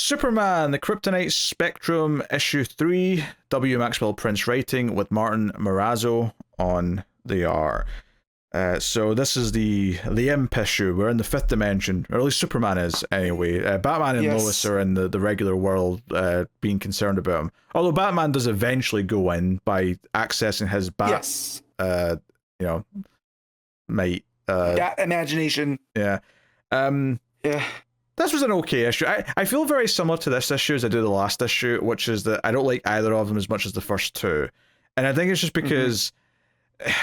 Superman, the Kryptonite Spectrum, issue 3, W. Maxwell Prince writing with Martin Morazzo on the art. So this is the IMP issue. We're in the fifth dimension, or at least Superman is anyway. Batman and Lois are in the regular world, being concerned about him. Although Batman does eventually go in by accessing his might. Imagination. Yeah. Yeah. This was an okay issue. I feel very similar to this issue as I do the last issue, which is that I don't like either of them as much as the first two. And I think it's just because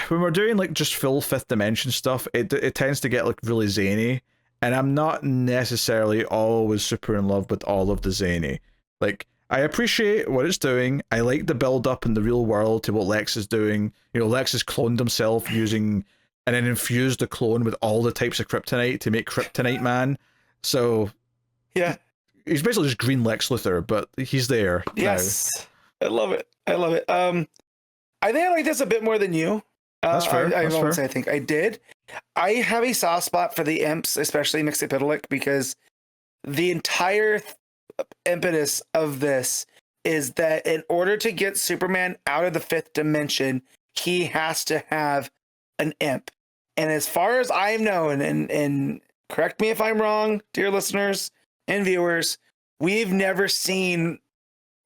when we're doing like just full fifth dimension stuff, it tends to get like really zany, and I'm not necessarily always super in love with all of the zany. Like, I appreciate what it's doing. I like the build up in the real world to what Lex is doing. You know, Lex has cloned himself using and then infused the clone with all the types of kryptonite to make Kryptonite Man. So yeah, he's basically just green Lex Luthor, but he's there. Yes. Now. I love it. I think I like this a bit more than you. That's fair. I won't say I think I did. I have a soft spot for the imps, especially Mxyzptlk, because the entire impetus of this is that in order to get Superman out of the fifth dimension, he has to have an imp. And as far as I know, and correct me if I'm wrong, dear listeners and viewers, we've never seen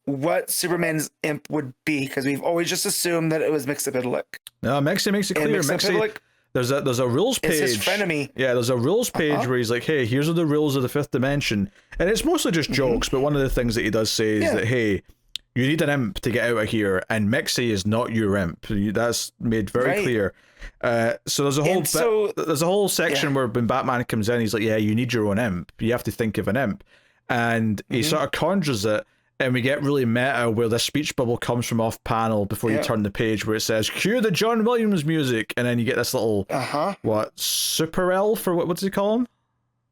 what Superman's imp would be, because we've always just assumed that it was Mxyzptlk. No, Mexi makes it clear. Mxyzptlk, there's a rules page. It's his frenemy. Yeah, there's a rules page where he's like, hey, here's the rules of the fifth dimension. And it's mostly just jokes, but one of the things that he does say is that, hey, you need an imp to get out of here, and Mexi is not your imp. That's made very clear. So there's a whole section where when Batman comes in, he's like, yeah, you need your own imp. You have to think of an imp. And he sort of conjures it, and we get really meta where the speech bubble comes from off panel before you turn the page, where it says, cue the John Williams music, and then you get this little, super elf, or what does he call him?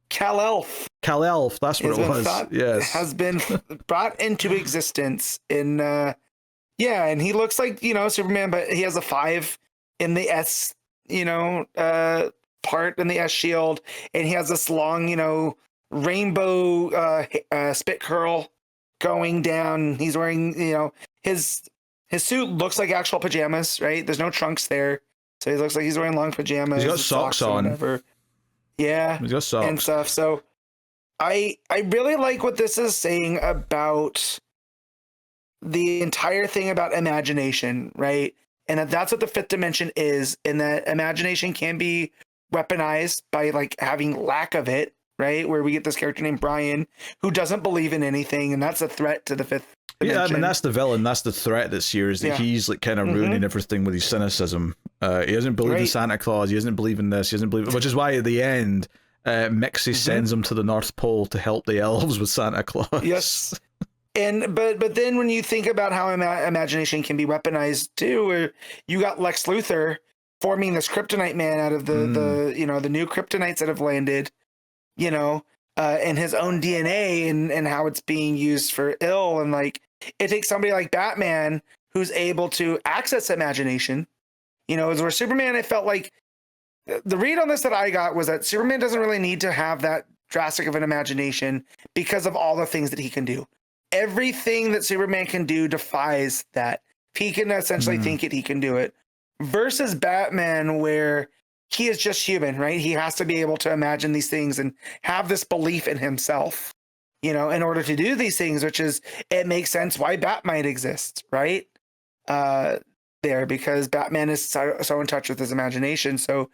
Kal-Elf. Kal-Elf, that's what it was. Yes. Has been brought into existence in, and he looks like, Superman, but he has a 5 in the S, part in the S shield, and he has this long, rainbow spit curl going down. He's wearing, his suit looks like actual pajamas, right? There's no trunks there, so he looks like he's wearing long pajamas. He's got socks on. Whatever. Yeah, he's got socks and stuff. So I really like what this is saying about the entire thing about imagination, right? And that's what the fifth dimension is, and that imagination can be weaponized by like having lack of it, right? Where we get this character named Brian who doesn't believe in anything, and that's a threat to the fifth dimension. Yeah, I mean, that's the villain. That's the threat this year, is that he's like kind of ruining everything with his cynicism. He doesn't believe in Santa Claus. He doesn't believe in this. He doesn't believe, which is why at the end, Mixie sends him to the North Pole to help the elves with Santa Claus. Yes. And but then when you think about how imagination can be weaponized too, where you got Lex Luthor forming this Kryptonite Man out of the new Kryptonites that have landed, and his own DNA and how it's being used for ill, and like it takes somebody like Batman who's able to access imagination. As where Superman, I felt like the read on this that I got was that Superman doesn't really need to have that drastic of an imagination because of all the things that he can do. Everything that Superman can do defies that. He can essentially think it, he can do it. Versus Batman, where he is just human, right? He has to be able to imagine these things and have this belief in himself, in order to do these things, which is, it makes sense why Batman exists, right? Because Batman is so in touch with his imagination. So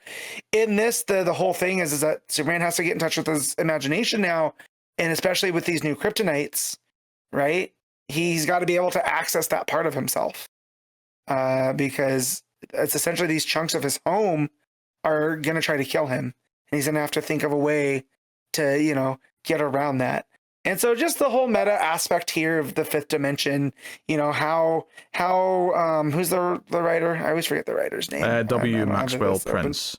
in this, the whole thing is that Superman has to get in touch with his imagination now, and especially with these new Kryptonites, right? He's got to be able to access that part of himself, because it's essentially these chunks of his home are going to try to kill him, and he's going to have to think of a way to, get around that. And so just the whole meta aspect here of the fifth dimension, how who's the writer? I always forget the writer's name. W. Maxwell Prince.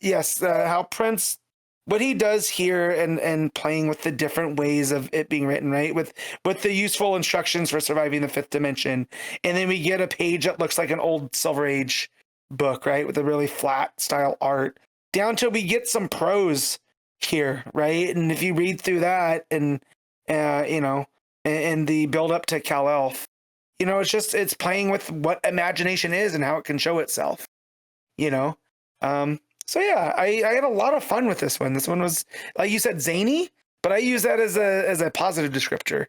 Yes, how Prince, what he does here, and playing with the different ways of it being written, right? With the useful instructions for surviving the fifth dimension. And then we get a page that looks like an old Silver Age book, right? With a really flat style art, down till we get some prose here, right? And if you read through that and you know, in the build up to Kal-Elf. You know, it's playing with what imagination is and how it can show itself, you know? So yeah, I had a lot of fun with this one. This one was, like you said, zany, but I use that as a positive descriptor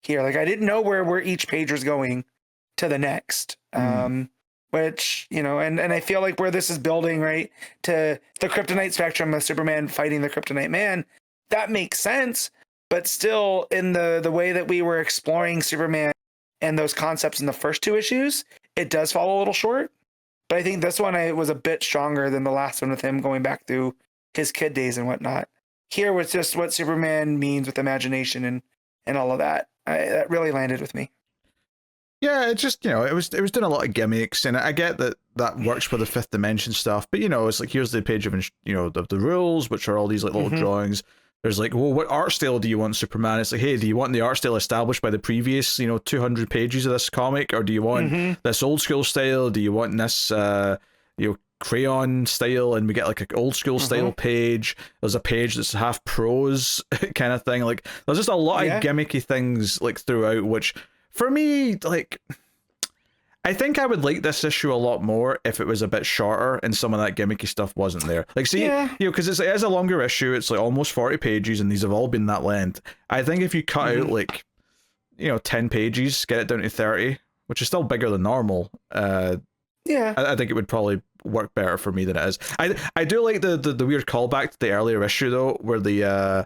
here. Like I didn't know where each page was going to the next. Which, you know, and I feel like where this is building, right, to the Kryptonite spectrum of Superman fighting the Kryptonite man, that makes sense. But still, in the way that we were exploring Superman and those concepts in the first two issues, it does fall a little short. But I think this one was a bit stronger than the last one with him going back through his kid days and whatnot. Here was just what Superman means with imagination and all of that. That really landed with me. Yeah, it just, you know, it was doing a lot of gimmicks, and I get that works with the fifth dimension stuff, but you know, it's like, here's the page of, you know, the rules, which are all these like little drawings. There's like, well, what art style do you want, Superman? It's like, hey, do you want the art style established by the previous, you know, 200 pages of this comic, or do you want this old school style? Do you want this, you know, crayon style? And we get like an old school style page. There's a page that's half prose kind of thing. Like, there's just a lot of gimmicky things like throughout, which for me, like, I think I would like this issue a lot more if it was a bit shorter and some of that gimmicky stuff wasn't there. Like, see, you know, because it is a longer issue. It's like almost 40 pages, and these have all been that length. I think if you cut out like, you know, 10 pages, get it down to 30, which is still bigger than normal. I think it would probably work better for me than it is. I do like the weird callback to the earlier issue though, where the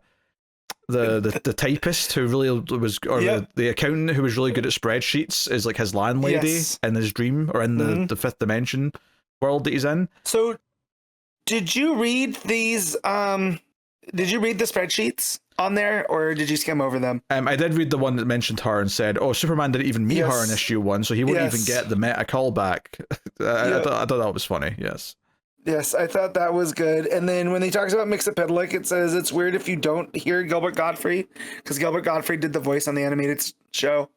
typist who really was, or the accountant who was really good at spreadsheets is like his landlady in his dream, or in the fifth dimension world that he's in. So did you read these did you read the spreadsheets on there, or did you skim over them? I did read the one that mentioned her and said, oh, Superman didn't even meet her in issue 1, so he wouldn't even get the meta callback. I thought that was funny. Yes, I thought that was good. And then when he talks about Mxyzptlk, it says it's weird if you don't hear Gilbert Gottfried, because Gilbert Gottfried did the voice on the animated show.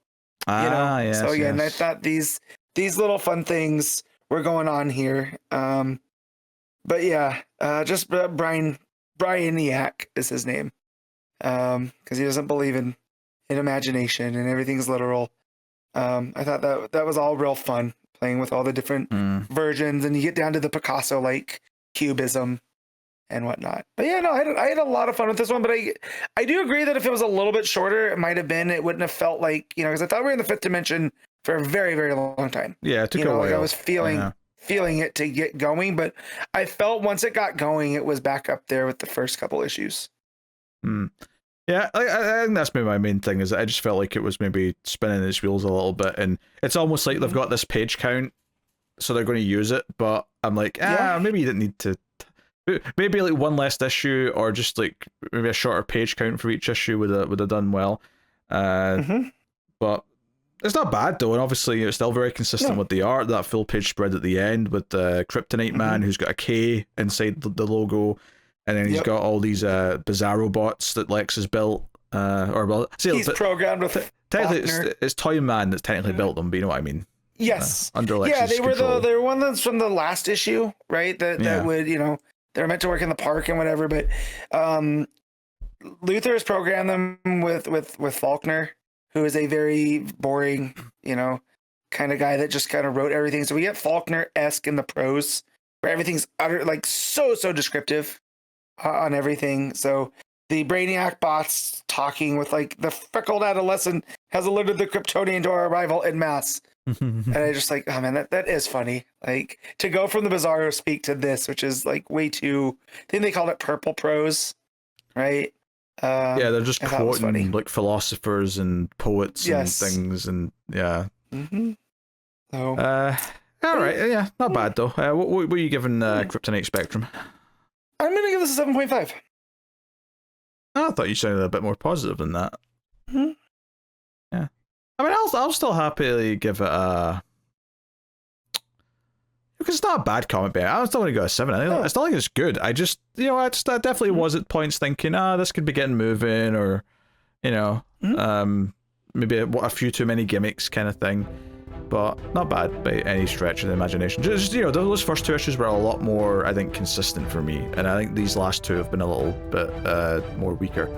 So again, I thought these little fun things were going on here. But yeah, just Brian Yak is his name, because he doesn't believe in imagination and everything's literal. I thought that was all real fun, playing with all the different versions, and you get down to the Picasso-like cubism and whatnot. But yeah, no, I had a lot of fun with this one, but I do agree that if it was a little bit shorter, it might have been, it wouldn't have felt like, you know, because I thought we were in the fifth dimension for a very, very long time. Yeah, it took a while. Like I was feeling it to get going, but I felt once it got going, it was back up there with the first couple issues. Yeah, I think that's maybe my main thing, is that I just felt like it was maybe spinning its wheels a little bit, and it's almost like they've got this page count, so they're going to use it, but I'm like, maybe you didn't need to. Maybe like one less issue, or just like maybe a shorter page count for each issue would have done well. But it's not bad though, and obviously it's still very consistent with the art. That full page spread at the end with the Kryptonite man who's got a K inside the logo. And then he's got all these Bizarro bots that Lex has built. He's programmed with. Technically, it's Toy Man that's technically built them, but you know what I mean. Yes. Under Lex's control. They were one that's from the last issue, right? That would, you know, they're meant to work in the park and whatever. But Luthor has programmed them with Faulkner, who is a very boring, you know, kind of guy that just kind of wrote everything. So we get Faulkner-esque in the prose, where everything's so descriptive on everything. So the Brainiac bots talking with like, the freckled adolescent has alerted the Kryptonian to our arrival en masse. And I just like, oh man, that is funny. Like, to go from the Bizarro speak to this, which is like way too, I think they called it purple prose, right? Yeah, they're just quoting like philosophers and poets and things, and So, all right, not bad though. What were you giving Kryptonite Spectrum? I'm gonna give this a 7.5. I thought you sounded a bit more positive than that. Yeah, I mean, I'll still happily give it a, because it's not a bad comic, but I'm still gonna go a 7. I still think it's good. I just, you know, I definitely was at points thinking, this could be getting moving, or, you know, maybe a few too many gimmicks kind of thing. But not bad by any stretch of the imagination. Just, you know, those first two issues were a lot more, I think, consistent for me, and I think these last two have been a little bit more weaker.